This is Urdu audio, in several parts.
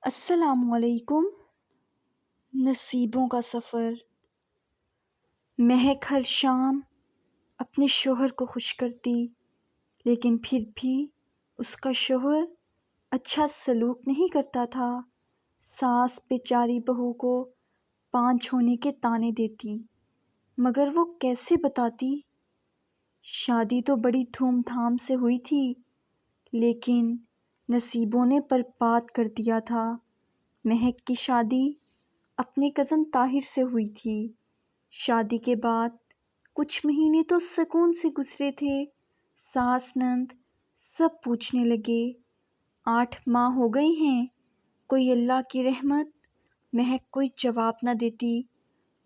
السلام علیکم۔ نصیبوں کا سفر۔ مہک ہر شام اپنے شوہر کو خوش کرتی، لیکن پھر بھی اس کا شوہر اچھا سلوک نہیں کرتا تھا۔ ساس بیچاری بہو کو پانچ ہونے کے طعنے دیتی، مگر وہ کیسے بتاتی؟ شادی تو بڑی دھوم دھام سے ہوئی تھی، لیکن نصیبوں نے برباد کر دیا تھا۔ مہک کی شادی اپنے کزن طاہر سے ہوئی تھی۔ شادی کے بعد کچھ مہینے تو سکون سے گزرے تھے۔ ساس نند سب پوچھنے لگے، 8 ماہ ہو گئے ہیں، کوئی اللہ کی رحمت؟ مہک کوئی جواب نہ دیتی۔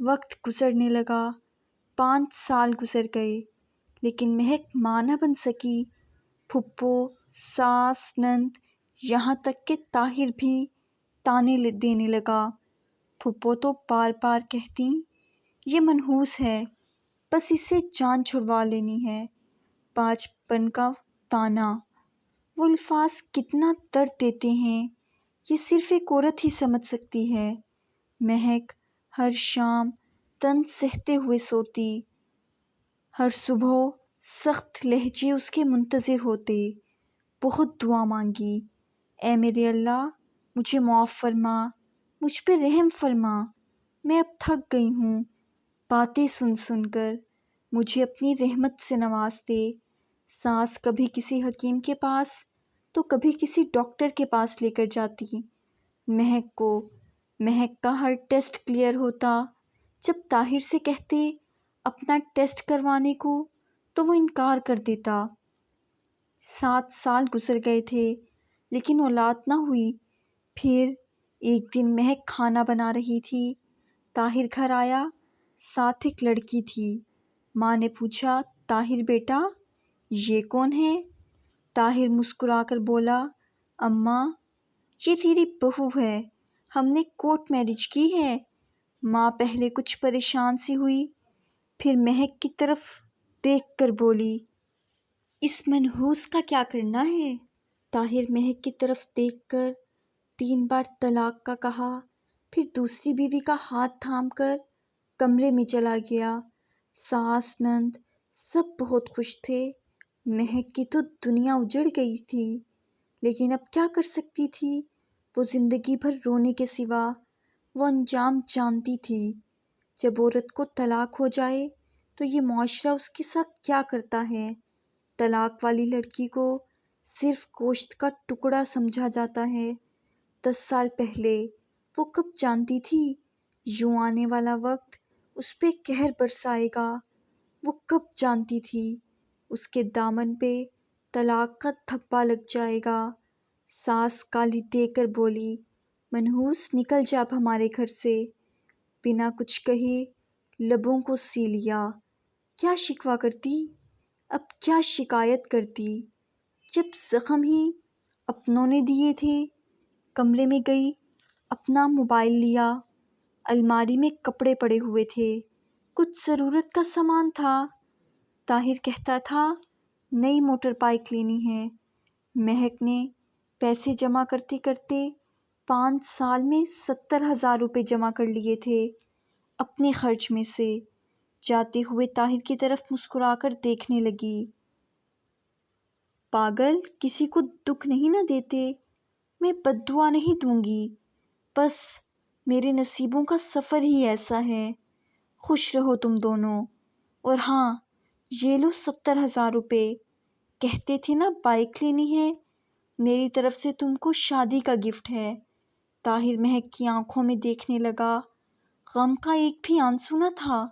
وقت گزرنے لگا، 5 سال گزر گئے، لیکن مہک ماں نہ بن سکی۔ پھپھو، ساس، نند، یہاں تک کہ طاہر بھی طعنے دینے لگا۔ پھپھو تو بار بار کہتی، یہ منحوس ہے، بس اسے جان چھڑوا لینی ہے۔ بچپن کا طعنہ، وہ الفاظ کتنا درد دیتے ہیں، یہ صرف ایک عورت ہی سمجھ سکتی ہے۔ مہک ہر شام طنز سہتے ہوئے سوتی، ہر صبح سخت لہجے اس کے منتظر ہوتے۔ بہت دعا مانگی، اے میرے اللہ مجھے معاف فرما، مجھ پہ رحم فرما، میں اب تھک گئی ہوں باتیں سن سن کر، مجھے اپنی رحمت سے نواز دے۔ ساس کبھی کسی حکیم کے پاس تو کبھی کسی ڈاکٹر کے پاس لے کر جاتی مہک کو۔ مہک کا ہر ٹیسٹ کلیئر ہوتا۔ جب طاہر سے کہتے اپنا ٹیسٹ کروانے کو تو وہ انکار کر دیتا۔ 7 سال گزر گئے تھے، لیکن اولاد نہ ہوئی۔ پھر ایک دن مہک کھانا بنا رہی تھی، طاہر گھر آیا، ساتھ ایک لڑکی تھی۔ ماں نے پوچھا، طاہر بیٹا یہ کون ہے؟ طاہر مسکرا کر بولا، اماں یہ تیری بہو ہے، ہم نے کورٹ میرج کی ہے۔ ماں پہلے کچھ پریشان سی ہوئی، پھر مہک کی طرف دیکھ کر بولی، اس منحوس کا کیا کرنا ہے؟ طاہر مہک کی طرف دیکھ کر 3 بار طلاق کا کہا، پھر دوسری بیوی کا ہاتھ تھام کر کمرے میں چلا گیا۔ ساس نند سب بہت خوش تھے۔ مہک کی تو دنیا اجڑ گئی تھی، لیکن اب کیا کر سکتی تھی؟ وہ زندگی بھر رونے کے سوا وہ انجام جانتی تھی۔ جب عورت کو طلاق ہو جائے تو یہ معاشرہ اس کے ساتھ کیا کرتا ہے؟ طلاق والی لڑکی کو صرف گوشت کا ٹکڑا سمجھا جاتا ہے۔ 10 سال پہلے وہ کب جانتی تھی یوں آنے والا وقت اس پہ قہر برسائے گا؟ وہ کب جانتی تھی اس کے دامن پہ طلاق کا دھبا لگ جائے گا؟ ساس گالی دے کر بولی، منحوس نکل جا اب ہمارے گھر سے۔ بنا کچھ کہے لبوں کو سی لیا۔ کیا شکوہ کرتی؟ اب کیا شکایت کرتی؟ جب زخم ہی اپنوں نے دیے تھے۔ کمرے میں گئی، اپنا موبائل لیا، الماری میں کپڑے پڑے ہوئے تھے، کچھ ضرورت کا سامان تھا۔ طاہر کہتا تھا نئی موٹر بائیک لینی ہے۔ مہک نے پیسے جمع کرتے کرتے 5 سال میں 70,000 روپے جمع کر لیے تھے اپنے خرچ میں سے۔ جاتے ہوئے طاہر کی طرف مسکرا کر دیکھنے لگی، پاگل کسی کو دکھ نہیں نہ دیتے، میں بد دعا نہیں دوں گی، بس میرے نصیبوں کا سفر ہی ایسا ہے۔ خوش رہو تم دونوں، اور ہاں یہ لو 70,000 روپے، کہتے تھے نا بائیک لینی ہے، میری طرف سے تم کو شادی کا گفٹ ہے۔ طاہر مہک کی آنکھوں میں دیکھنے لگا، غم کا ایک بھی آنسو نہ تھا،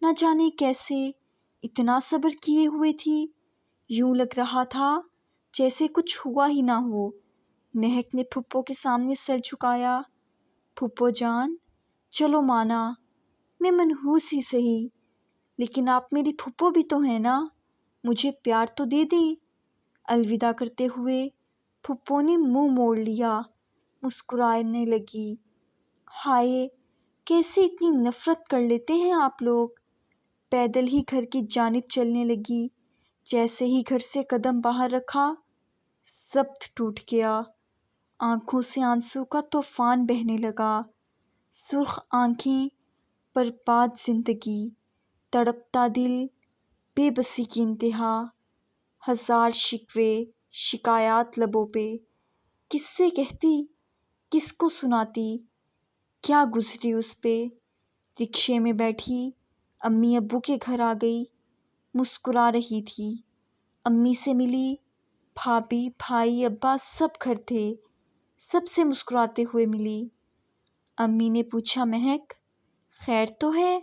نہ جانے کیسے اتنا صبر کیے ہوئے تھی، یوں لگ رہا تھا جیسے کچھ ہوا ہی نہ ہو۔ مہک نے پھپھو کے سامنے سر جھکایا، پھپھو جان چلو مانا، میں منحوس ہی سہی، لیکن آپ میری پھپھو بھی تو ہیں نا، مجھے پیار تو دے دیں۔ الوداع کرتے ہوئے پھپھو نے منہ موڑ لیا، مسکرانے لگی، ہائے کیسے اتنی نفرت کر لیتے ہیں آپ لوگ۔ پیدل ہی گھر کی جانب چلنے لگی۔ جیسے ہی گھر سے قدم باہر رکھا ضبط ٹوٹ گیا، آنکھوں سے آنسوں کا طوفان بہنے لگا، سرخ آنکھیں، برباد زندگی، تڑپتا دل، بے بسی کی انتہا، ہزار شکوے شکایات لبوں پہ، کس سے کہتی، کس کو سناتی، کیا گزری اس پہ۔ رکشے میں بیٹھی امی ابو کے گھر آ گئی، مسکرا رہی تھی، امی سے ملی، بھابھی بھائی ابا سب گھر تھے، سب سے مسکراتے ہوئے ملی۔ امی نے پوچھا، مہک خیر تو ہے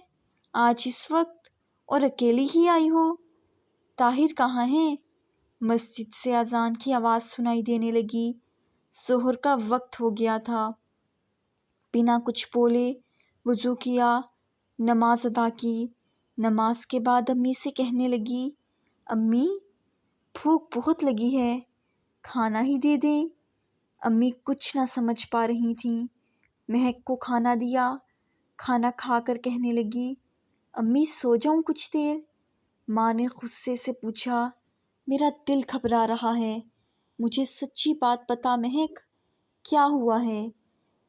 آج اس وقت اور اکیلی ہی آئی ہو؟ طاہر کہاں ہے؟ مسجد سے اذان کی آواز سنائی دینے لگی، ظہر کا وقت ہو گیا تھا۔ بنا کچھ بولے وضو کیا، نماز ادا کی۔ نماز کے بعد امی سے کہنے لگی، امی بھوک بہت لگی ہے، کھانا ہی دے دیں۔ امی کچھ نہ سمجھ پا رہی تھیں۔ مہک کو کھانا دیا، کھانا کھا کر کہنے لگی، امی سو جاؤں کچھ دیر؟ ماں نے غصے سے پوچھا، میرا دل گھبرا رہا ہے، مجھے سچی بات بتا مہک، کیا ہوا ہے؟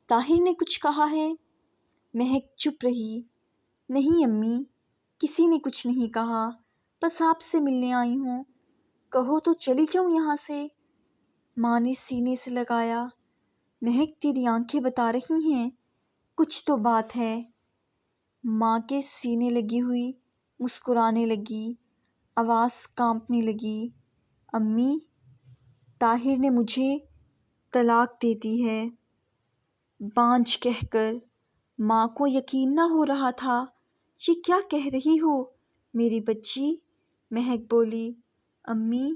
طاہر نے کچھ کہا ہے؟ مہک چپ رہی، نہیں امی، کسی نے کچھ نہیں کہا، بس آپ سے ملنے آئی ہوں، کہو تو چلی جاؤں یہاں سے۔ ماں نے سینے سے لگایا، مہک تیری آنکھیں بتا رہی ہیں، کچھ تو بات ہے۔ ماں کے سینے لگی ہوئی مسکرانے لگی، آواز کانپنے لگی، امی طاہر نے مجھے طلاق دے دی ہے۔ بانجھ کہہ کر ماں کو یقین نہ ہو رہا تھا، یہ کیا کہہ رہی ہو میری بچی؟ مہک بولی، امی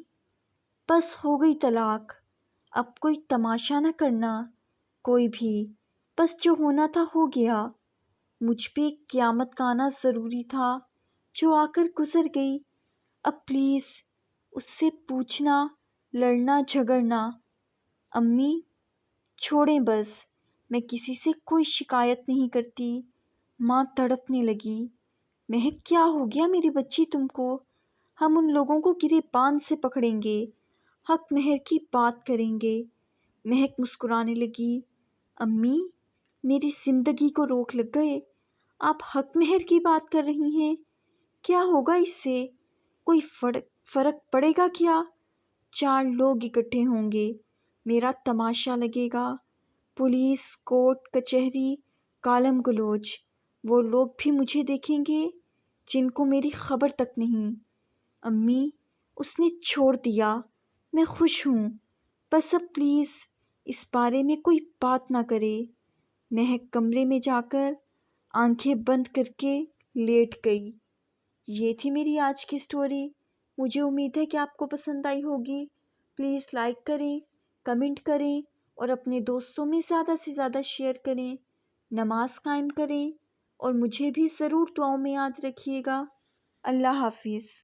بس ہو گئی طلاق، اب کوئی تماشا نہ کرنا کوئی بھی، بس جو ہونا تھا ہو گیا۔ مجھ پہ قیامت کا آنا ضروری تھا، جو آ کر گزر گئی، اب پلیز اس سے پوچھنا، لڑنا جھگڑنا۔ امی چھوڑیں بس، میں کسی سے کوئی شکایت نہیں کرتی۔ ماں تڑپنے لگی، مہک کیا ہو گیا میری بچی تم کو؟ ہم ان لوگوں کو گریبان سے پکڑیں گے، حق مہر کی بات کریں گے۔ مہک مسکرانے لگی، امی میری زندگی کو روک لگ گئے، آپ حق مہر کی بات کر رہی ہیں، کیا ہوگا اس سے؟ کوئی فرق پڑے گا کیا؟ 4 لوگ اکٹھے ہوں گے، میرا تماشا لگے گا، پولیس، کورٹ کچہری، کالم گلوچ، وہ لوگ بھی مجھے دیکھیں گے جن کو میری خبر تک نہیں۔ امی اس نے چھوڑ دیا، میں خوش ہوں، بس اب پلیز اس بارے میں کوئی بات نہ کرے۔ مہک کمرے میں جا کر آنکھیں بند کر کے لیٹ گئی۔ یہ تھی میری آج کی سٹوری، مجھے امید ہے کہ آپ کو پسند آئی ہوگی۔ پلیز لائک کریں، کمنٹ کریں اور اپنے دوستوں میں زیادہ سے زیادہ شیئر کریں، نماز قائم کریں اور مجھے بھی ضرور دعاؤں میں یاد رکھیے گا۔ اللہ حافظ۔